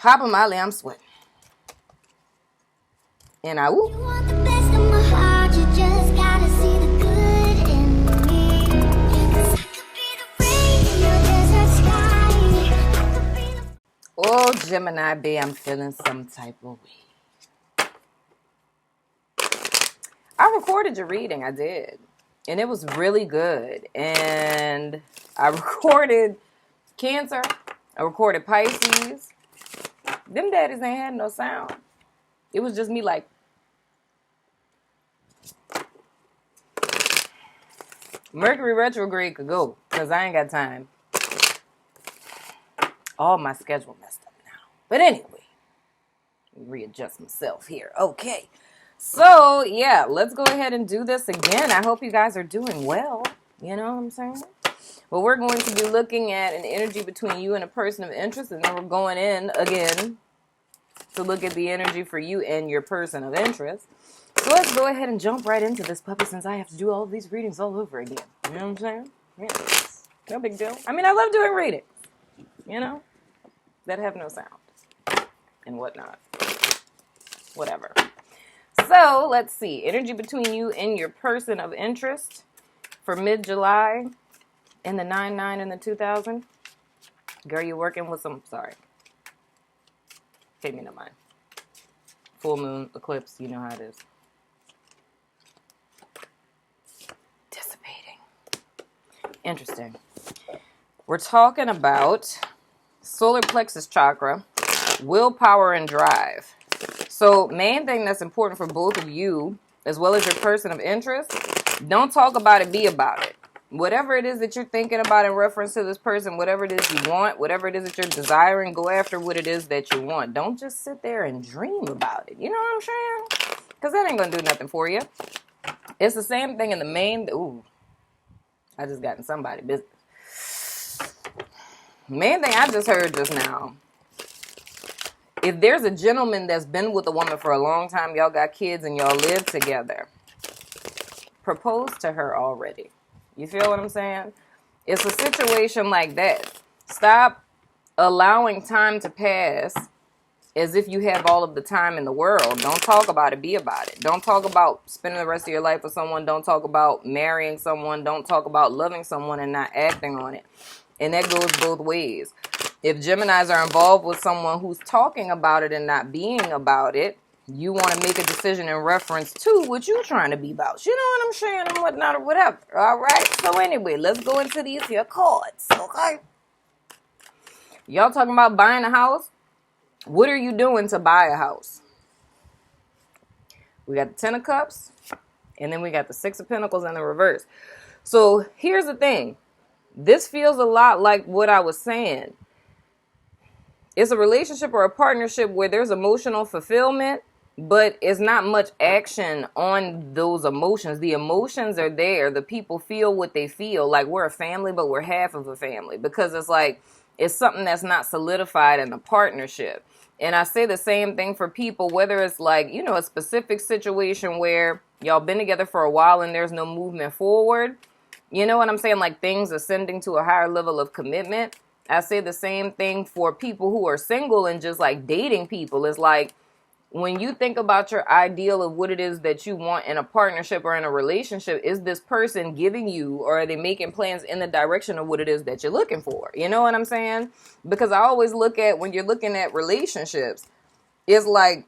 Papa Molly, I'm sweating. And I whoop. You want the best of my heart, you just gotta see the good in me. 'Cause I could be the rain in your desert sky. I could be the... Oh, Gemini B, I'm feeling some type of way. I recorded your reading, I did. And it was really good. And I recorded Cancer. I recorded Pisces. Them daddies ain't had no sound. It was just me like... Mercury retrograde could go, because I ain't got time. All my schedule messed up now. But anyway, readjust myself here. Okay. So, yeah, let's go ahead and do this again. I hope you guys are doing well. You know what I'm saying? Well, we're going to be looking at an energy between you and a person of interest, and then we're going in again to look at the energy for you and your person of interest. So let's go ahead and jump right into this puppy, since I have to do all of these readings all over again. You know what I'm saying? Yeah, no big deal. I mean, I love doing readings, you know, that have no sound and whatnot. Whatever. So let's see. Energy between you and your person of interest for mid-July in the 9/9 and the 2000. Girl, you're working with some... Sorry. Pay me no mind. Full moon, eclipse, you know how it is. Interesting. We're talking about solar plexus chakra, willpower, and drive. So, main thing that's important for both of you, as well as your person of interest, don't talk about it, be about it. Whatever it is that you're thinking about in reference to this person, whatever it is you want, whatever it is that you're desiring, go after what it is that you want. Don't just sit there and dream about it. You know what I'm saying? Because that ain't going to do nothing for you. It's the same thing in the main... Ooh. I just got in somebody's business. Main thing I just heard just now. If there's a gentleman that's been with a woman for a long time, y'all got kids and y'all live together, propose to her already. You feel what I'm saying? It's a situation like that. Stop allowing time to pass as if you have all of the time in the world. Don't talk about it, be about it. Don't talk about spending the rest of your life with someone. Don't talk about marrying someone. Don't talk about loving someone and not acting on it. And that goes both ways. If Geminis are involved with someone who's talking about it and not being about it, you want to make a decision in reference to what you're trying to be about. You know what I'm saying? And whatnot or whatever. All right? So anyway, let's go into these here cards. Okay? Y'all talking about buying a house? What are you doing to buy a house? We got the 10 of Cups, and then we got the 6 of Pentacles in the reverse. So here's the thing. This feels a lot like what I was saying. It's a relationship or a partnership where there's emotional fulfillment, but it's not much action on those emotions. The emotions are there. The people feel what they feel. Like we're a family, but we're half of a family. Because it's like, it's something that's not solidified in a partnership. And I say the same thing for people, whether it's like, you know, a specific situation where y'all been together for a while and there's no movement forward. You know what I'm saying? Like things ascending to a higher level of commitment. I say the same thing for people who are single and just like dating people. It's like when you think about your ideal of what it is that you want in a partnership or in a relationship, is this person giving you, or are they making plans in the direction of what it is that you're looking for? You know what I'm saying? Because I always look at, when you're looking at relationships, it's like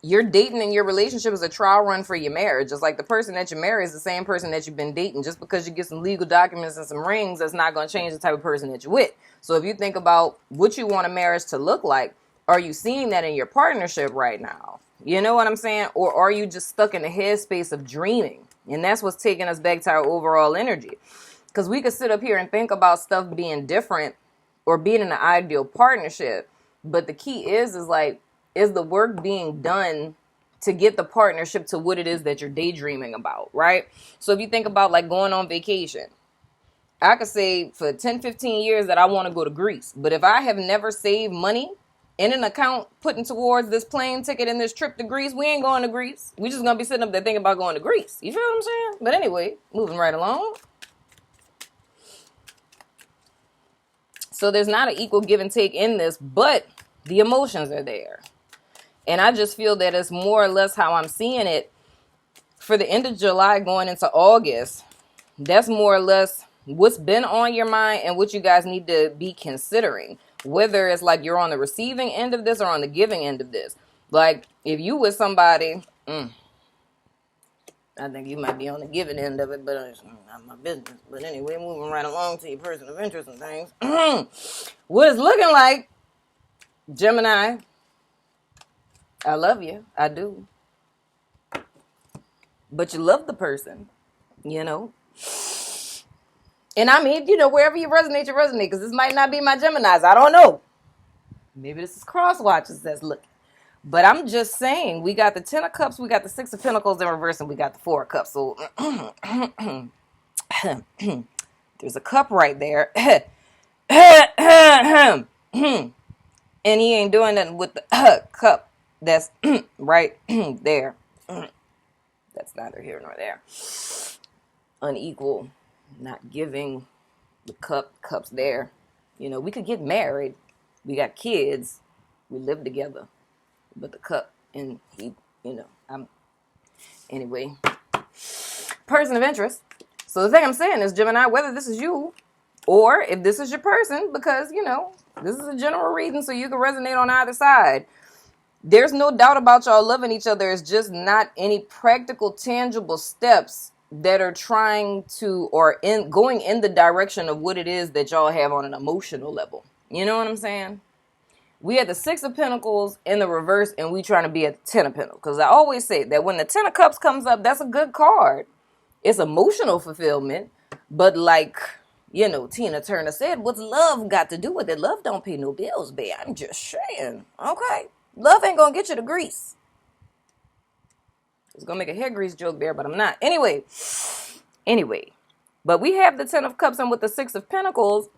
your dating and your relationship is a trial run for your marriage. It's like the person that you marry is the same person that you've been dating. Just because you get some legal documents and some rings, that's not going to change the type of person that you're with. So if you think about what you want a marriage to look like, are you seeing that in your partnership right now? You know what I'm saying? Or are you just stuck in the headspace of dreaming? And that's what's taking us back to our overall energy. Because we could sit up here and think about stuff being different or being in an ideal partnership. But the key is like, is the work being done to get the partnership to what it is that you're daydreaming about, right? So if you think about like going on vacation, I could say for 10, 15 years that I want to go to Greece. But if I have never saved money in an account putting towards this plane ticket and this trip to Greece, we ain't going to Greece. We just going to be sitting up there thinking about going to Greece. You feel what I'm saying? But anyway, moving right along. So there's not an equal give and take in this, but The emotions are there. And I just feel that it's more or less how I'm seeing it for the end of July going into August. That's more or less what's been on your mind and what you guys need to be considering. Whether it's like you're on the receiving end of this or on the giving end of this. Like, if you with somebody, I think you might be on the giving end of it, but it's not my business. But anyway, moving right along to your person of interest and things. What it's looking like, Gemini, I love you. I do. But you love the person, you know. And I mean, you know, wherever you resonate, because this might not be my Geminis. I don't know. Maybe this is cross watches that's looking. But I'm just saying, we got the 10 of Cups, we got the 6 of Pentacles in reverse, and we got the 4 of Cups. So, there's a cup right there. And he ain't doing nothing with the cup that's right there. That's neither here nor there. Unequal, not giving the cups there. You know, we could get married. We got kids. We live together. But the cup and he, you know, anyway. Person of interest. So the thing I'm saying is, Gemini, whether this is you or if this is your person, because, you know, this is a general reading, so you can resonate on either side. There's no doubt about y'all loving each other. It's just not any practical, tangible steps that are trying to or going in the direction of what it is that y'all have on an emotional level. You know what I'm saying? We had the 6 of Pentacles in the reverse, and we trying to be at the 10 of Pentacles. Because I always say that when the 10 of Cups comes up, that's a good card. It's emotional fulfillment. But like, you know, Tina Turner said, what's love got to do with it? Love don't pay no bills, babe. I'm just saying. Okay. Love ain't going to get you to Greece. I was going to make a hair grease joke there, but I'm not. Anyway. But we have the 10 of Cups, and with the 6 of Pentacles,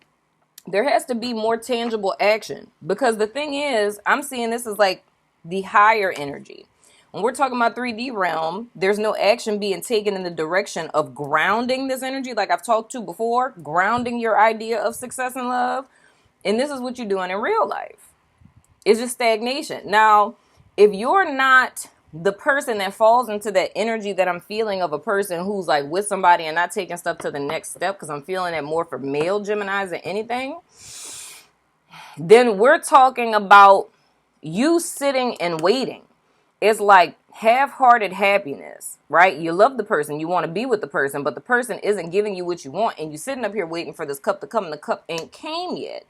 there has to be more tangible action. Because the thing is, I'm seeing this as like the higher energy. When we're talking about 3D realm, there's no action being taken in the direction of grounding this energy. Like I've talked to before, grounding your idea of success and love. And this is what you're doing in real life. It's just stagnation. Now, if you're not the person that falls into that energy that I'm feeling of a person who's like with somebody and not taking stuff to the next step, because I'm feeling it more for male Geminis than anything, then we're talking about you sitting and waiting. It's like half-hearted happiness, right? You love the person, you want to be with the person, but the person isn't giving you what you want, and you're sitting up here waiting for this cup to come, and the cup ain't came yet.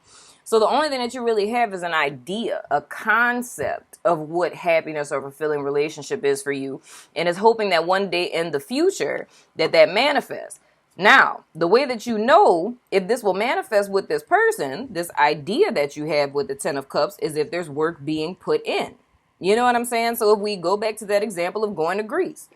So the only thing that you really have is an idea, a concept of what happiness or fulfilling relationship is for you, and is hoping that one day in the future that manifests. Now, the way that you know if this will manifest with this person, this idea that you have with the 10 of Cups, is if there's work being put in. You know what I'm saying? So if we go back to that example of going to Greece,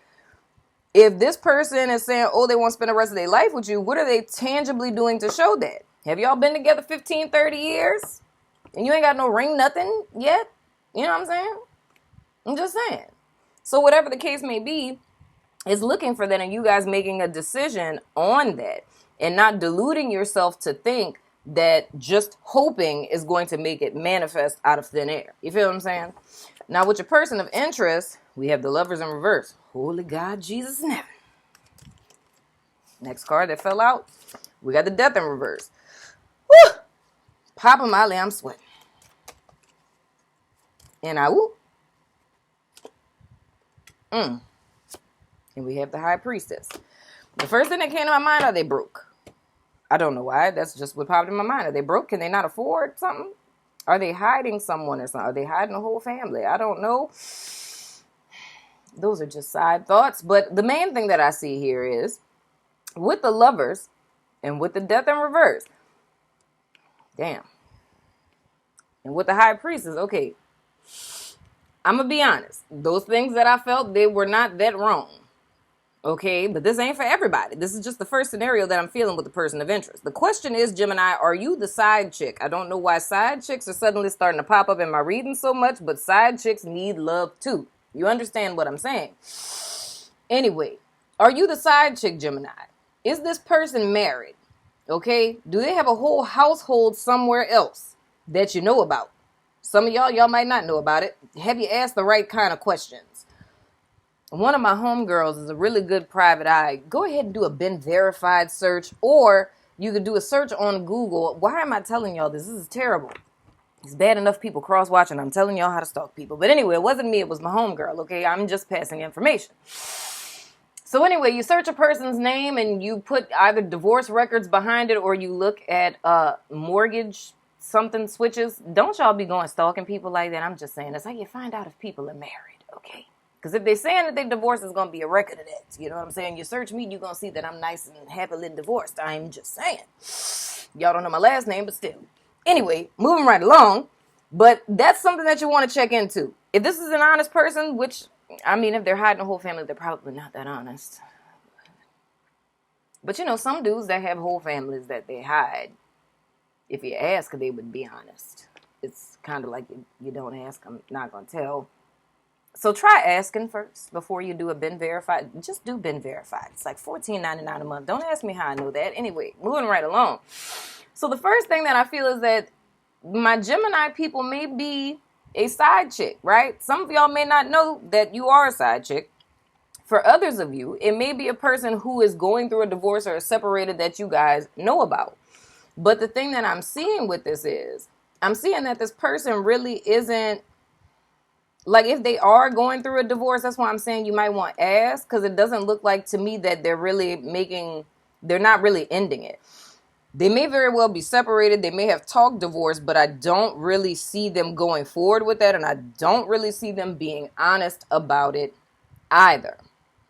if this person is saying, oh, they want to spend the rest of their life with you, what are they tangibly doing to show that? Have y'all been together 15, 30 years? And you ain't got no ring, nothing yet? You know what I'm saying? I'm just saying. So whatever the case may be, is looking for that and you guys making a decision on that and not deluding yourself to think that just hoping is going to make it manifest out of thin air. You feel what I'm saying? Now with your person of interest, we have the Lovers in reverse. Holy God, Jesus in heaven. Next card that fell out, we got the Death in reverse. Woo! Papa Molly, I'm sweating. And I whoop. And we have the High Priestess. The first thing that came to my mind, are they broke? I don't know why. That's just what popped in my mind. Are they broke? Can they not afford something? Are they hiding someone or something? Are they hiding a whole family? I don't know. Those are just side thoughts. But the main thing that I see here is with the Lovers and with the Death in reverse. Damn. And with the High Priestess, okay. I'm going to be honest. Those things that I felt, they were not that wrong. Okay, but this ain't for everybody. This is just the first scenario that I'm feeling with the person of interest. The question is, Gemini, are you the side chick? I don't know why side chicks are suddenly starting to pop up in my reading so much, but side chicks need love too. You understand what I'm saying? Anyway, are you the side chick, Gemini? Is this person married? Okay, do they have a whole household somewhere else that you know about? Some of y'all might not know about it. Have you asked the right kind of questions? One of my homegirls is a really good private eye. Go ahead and do a been verified search, or you could do a search on Google. Why am I telling y'all this? This is terrible. It's bad enough people cross-watching. I'm telling y'all how to stalk people. But anyway, it wasn't me. It was my homegirl, okay? I'm just passing information. So anyway, you search a person's name and you put either divorce records behind it, or you look at mortgage something switches. Don't y'all be going stalking people like that. I'm just saying. That's how you find out if people are married, okay? Because if they're saying that they divorced, it's going to be a record of that. You know what I'm saying? You search me, you're going to see that I'm nice and happily divorced. I'm just saying. Y'all don't know my last name, but still. Anyway, moving right along. But that's something that you want to check into. If this is an honest person, which, I mean, if they're hiding a whole family, they're probably not that honest. But, you know, some dudes that have whole families that they hide, if you ask, they would be honest. It's kind of like you don't ask, I'm not going to tell. So try asking first before you do a been verified. Just do been verified. It's like $14.99 a month. Don't ask me how I know that. Anyway, moving right along. So the first thing that I feel is that my Gemini people may be a side chick, right? Some of y'all may not know that you are a side chick. For others of you, it may be a person who is going through a divorce or is separated that you guys know about. But the thing that I'm seeing with this is, I'm seeing that this person really isn't, like, if they are going through a divorce, that's why I'm saying you might want to ask, because it doesn't look like to me that they're not really ending it. They may very well be separated. They may have talked divorce, but I don't really see them going forward with that. And I don't really see them being honest about it either.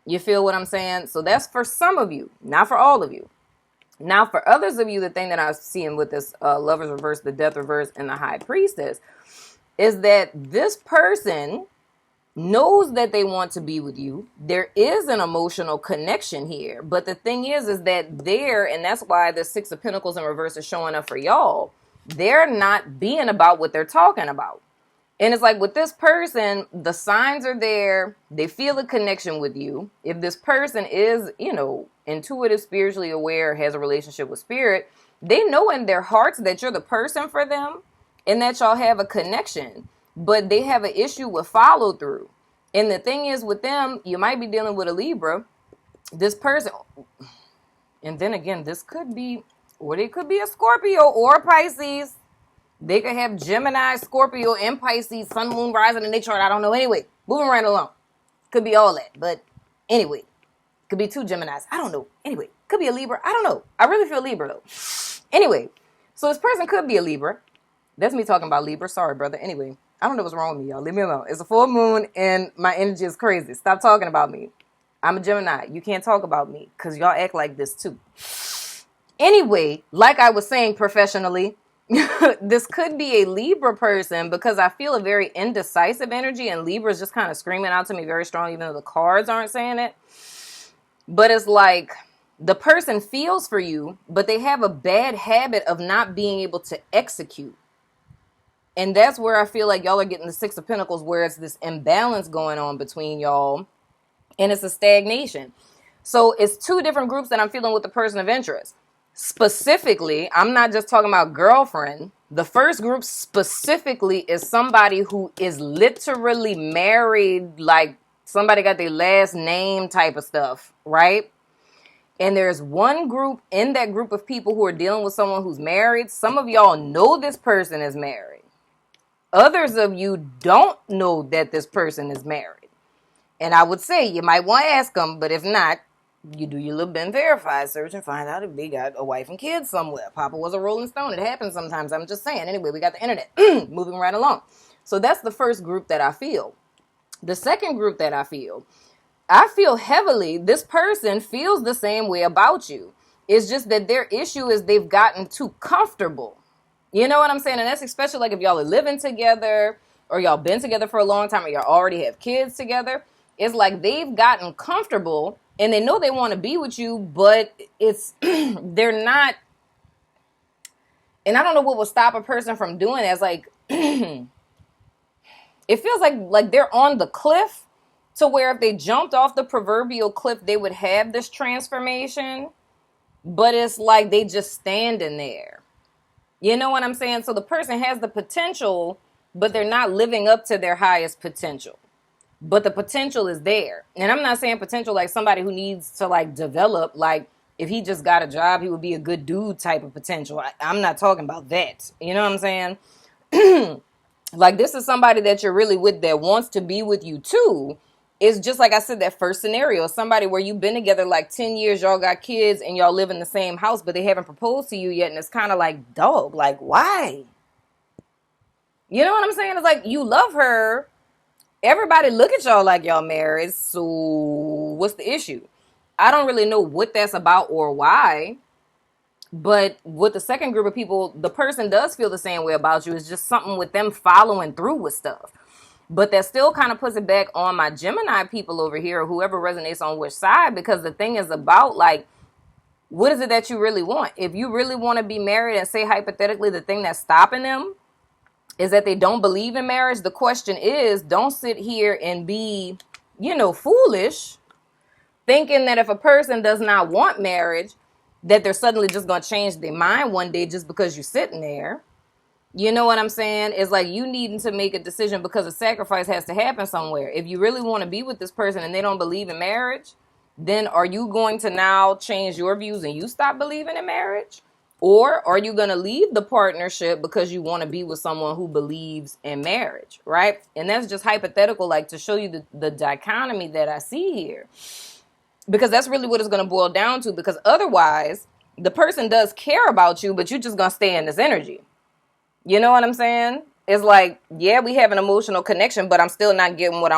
You feel what I'm saying? So that's for some of you, not for all of you. Now, for others of you, the thing that I'm seeing with this Lover's reverse, the Death reverse, and the High Priestess is that this person knows that they want to be with you. There is an emotional connection here. But the thing is that and that's why the Six of Pentacles in reverse is showing up for y'all. They're not being about what they're talking about. And it's like with this person, the signs are there. They feel a connection with you. If this person is, you know, intuitive, spiritually aware, has a relationship with spirit, they know in their hearts that you're the person for them and that y'all have a connection. But they have an issue with follow through. And the thing is with them, you might be dealing with a Libra. This person, and then again, this could be, or they could be a Scorpio or a Pisces. They could have Gemini, Scorpio, and Pisces, Sun, Moon, rising in their chart. I don't know. Anyway, moving right along. Could be all that. But anyway, could be two Geminis. I don't know. Anyway, could be a Libra. I don't know. I really feel Libra though. Anyway, so this person could be a Libra. That's me talking about Libra. Sorry, brother. Anyway, I don't know what's wrong with me, y'all. Leave me alone. It's a full moon and my energy is crazy. Stop talking about me. I'm a Gemini. You can't talk about me because y'all act like this too. Anyway, like I was saying professionally, this could be a Libra person because I feel a very indecisive energy and Libra is just kind of screaming out to me very strong, even though the cards aren't saying it. But it's like the person feels for you, but they have a bad habit of not being able to execute. And that's where I feel like y'all are getting the Six of Pentacles, where it's this imbalance going on between y'all and it's a stagnation. So it's two different groups that I'm feeling with the person of interest. Specifically, I'm not just talking about girlfriend. The first group specifically is somebody who is literally married, like somebody got their last name type of stuff, right? And there's one group in that group of people who are dealing with someone who's married. Some of y'all know this person is married. Others of you don't know that this person is married. And I would say you might want to ask them, but if not, you do your little been verified search and find out if they got a wife and kids somewhere. Papa was a Rolling Stone. It happens sometimes. I'm just saying. Anyway, we got the internet. Moving right along. So that's the first group that I feel. The second group that I feel heavily, this person feels the same way about you. It's just that their issue is they've gotten too comfortable. You know what I'm saying? And that's especially like if y'all are living together or y'all been together for a long time or y'all already have kids together. It's like they've gotten comfortable and they know they want to be with you, but it's, they're not. And I don't know what will stop a person from doing it. It's like, it feels like they're on the cliff to where if they jumped off the proverbial cliff, they would have this transformation. But it's like they just standing there. You know what I'm saying? So the person has the potential but they're not living up to their highest potential. But the potential is there. And I'm not saying potential like somebody who needs to like develop, like if he just got a job, he would be a good dude type of potential. I'm not talking about that. You know what I'm saying? Like this is somebody that you're really with that wants to be with you too. It's just like I said, that first scenario, somebody where you've been together like 10 years, y'all got kids and y'all live in the same house, but they haven't proposed to you yet. And it's kind of like, dog, like why? You know what I'm saying? It's like you love her. Everybody look at y'all like y'all married. So what's the issue? I don't really know what that's about or why. But with the second group of people, the person does feel the same way about you. It's just something with them following through with stuff. But that still kind of puts it back on my Gemini people over here, or whoever resonates on which side, because the thing is about like, what is it that you really want? If you really want to be married and say hypothetically the thing that's stopping them is that they don't believe in marriage, the question is, don't sit here and be, foolish, thinking that if a person does not want marriage, that they're suddenly just going to change their mind one day just because you're sitting there. You know what I'm saying? It's like you needing to make a decision because a sacrifice has to happen somewhere. If you really want to be with this person and they don't believe in marriage, then are you going to now change your views and you stop believing in marriage? Or are you going to leave the partnership because you want to be with someone who believes in marriage, right? And that's just hypothetical, like to show you the dichotomy that I see here. Because that's really what it's going to boil down to. Because otherwise, the person does care about you, but you're just going to stay in this energy. You know what I'm saying? It's like, yeah, we have an emotional connection, but I'm still not getting what I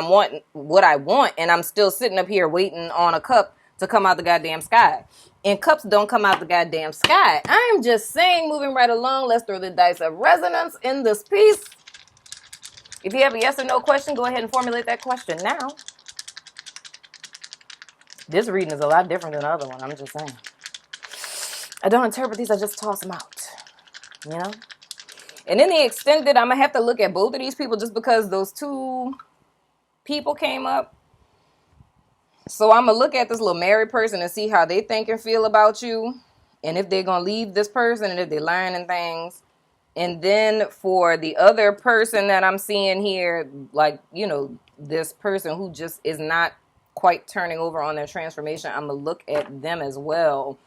want. And I'm still sitting up here waiting on a cup to come out the goddamn sky. And cups don't come out the goddamn sky. I'm just saying, moving right along, let's throw the dice of resonance in this piece. If you have a yes or no question, go ahead and formulate that question now. This reading is a lot different than the other one. I'm just saying. I don't interpret these. I just toss them out. You know? And in the extended, I'm going to have to look at both of these people just because those two people came up. So I'm going to look at this little married person and see how they think and feel about you. And if they're going to leave this person and if they're learning things. And then for the other person that I'm seeing here, like, this person who just is not quite turning over on their transformation, I'm going to look at them as well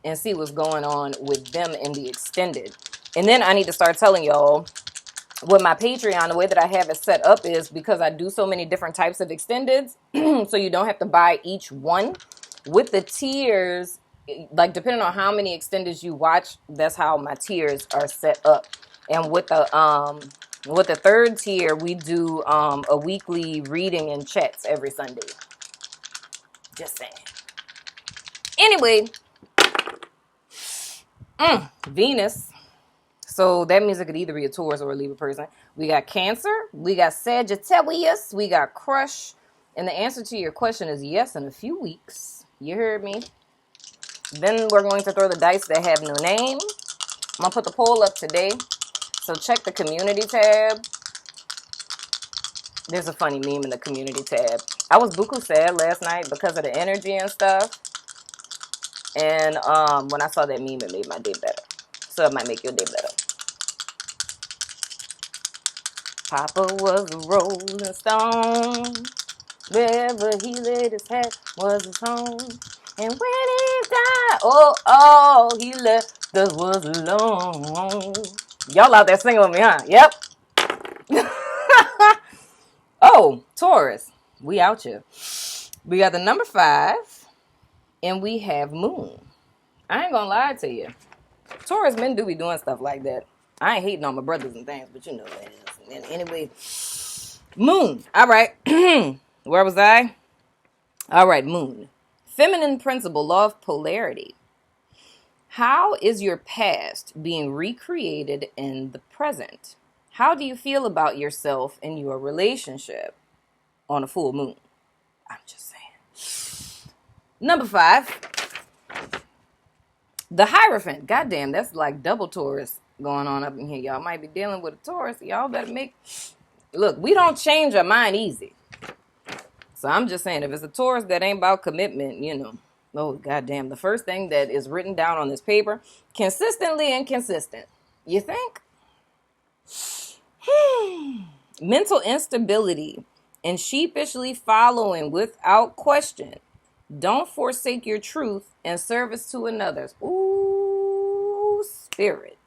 and see what's going on with them in the extended. And then I need to start telling y'all what my Patreon, the way that I have it set up is because I do so many different types of extendeds. So you don't have to buy each one. With the tiers, like depending on how many extendeds you watch, that's how my tiers are set up. And with the third tier, we do a weekly reading and chats every Sunday. Just saying. Anyway, Venus. So that means it could either be a Taurus or a Libra person. We got Cancer. We got Sagittarius. We got Crush. And the answer to your question is yes in a few weeks. You heard me. Then we're going to throw the dice that have no name. I'm going to put the poll up today. So check the community tab. There's a funny meme in the community tab. I was buku sad last night because of the energy and stuff. And when I saw that meme, it made my day better. So it might make your day better. Papa was a rolling stone. Wherever he laid his head was his home. And when he died, he left us was alone. Y'all out there singing with me, huh? Yep. Oh, Taurus. We out here. We got the number 5. And we have Moon. I ain't gonna lie to you. Taurus men do be doing stuff like that. I ain't hating on my brothers and things, but you know what it is. Anyway, Moon. All right. Where was I? All right, Moon. Feminine principle, law of polarity. How is your past being recreated in the present? How do you feel about yourself in your relationship on a full moon? I'm just saying. Number 5. The Hierophant. Goddamn, that's like double Taurus going on up in here. Y'all might be dealing with a Taurus. Y'all better make... Look, we don't change our mind easy. So I'm just saying, if it's a Taurus that ain't about commitment, oh, goddamn, the first thing that is written down on this paper, consistently inconsistent. You think? Mental instability and sheepishly following without question. Don't forsake your truth in service to another's. Ooh, spirit.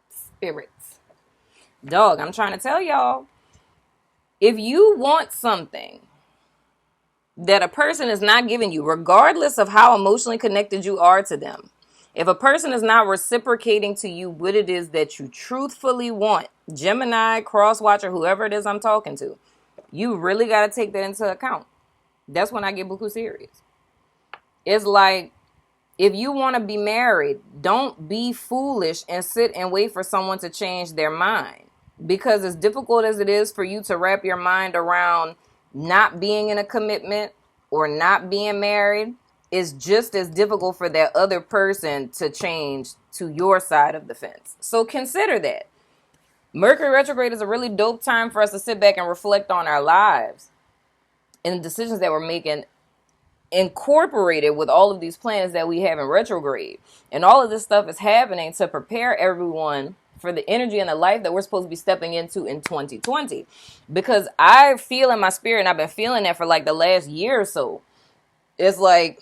Spirits. Dog, I'm trying to tell y'all, if you want something that a person is not giving you, regardless of how emotionally connected you are to them, if a person is not reciprocating to you what it is that you truthfully want, Gemini, cross-watcher, whoever it is I'm talking to, you really got to take that into account. That's when I get buku serious. It's like, if you want to be married, don't be foolish and sit and wait for someone to change their mind. Because as difficult as it is for you to wrap your mind around not being in a commitment or not being married, it's just as difficult for that other person to change to your side of the fence. So consider that. Mercury retrograde is a really dope time for us to sit back and reflect on our lives and the decisions that we're making, incorporated with all of these plans that we have in retrograde. And all of this stuff is happening to prepare everyone for the energy and the life that we're supposed to be stepping into in 2020. Because I feel in my spirit, and I've been feeling that for like the last year or so, it's like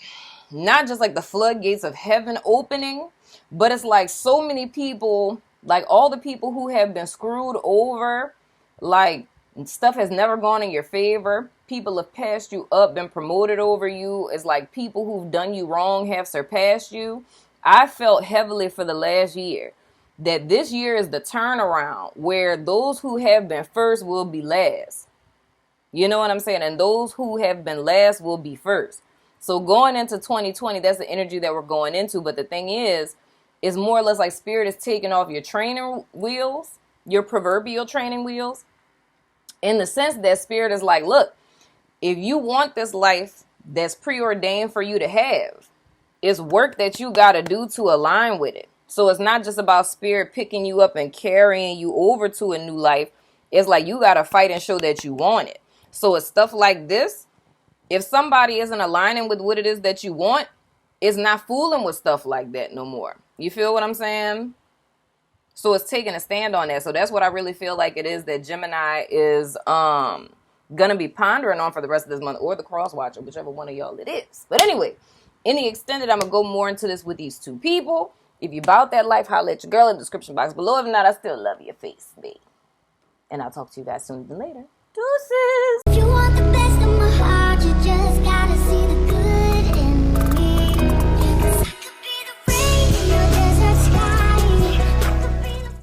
not just like the floodgates of heaven opening, but it's like so many people, like all the people who have been screwed over, like stuff has never gone in your favor. People have passed you up, been promoted over you. It's like people who've done you wrong have surpassed you. I felt heavily for the last year that this year is the turnaround where those who have been first will be last. You know what I'm saying? And those who have been last will be first. So going into 2020, that's the energy that we're going into. But the thing is more or less like spirit is taking off your training wheels, your proverbial training wheels, in the sense that spirit is like, look, if you want this life that's preordained for you to have, it's work that you got to do to align with it. So it's not just about spirit picking you up and carrying you over to a new life. It's like you got to fight and show that you want it. So it's stuff like this. If somebody isn't aligning with what it is that you want, it's not fooling with stuff like that no more. You feel what I'm saying? So it's taking a stand on that. So that's what I really feel like it is that Gemini is gonna be pondering on for the rest of this month, or the cross watcher, whichever one of y'all it is. But anyway, any extended, I'm gonna go more into this with these two people. If you about that life, holla at your girl in the description box below. If not, I still love your face, babe. And I'll talk to you guys sooner than later. Deuces. You want the best of my heart.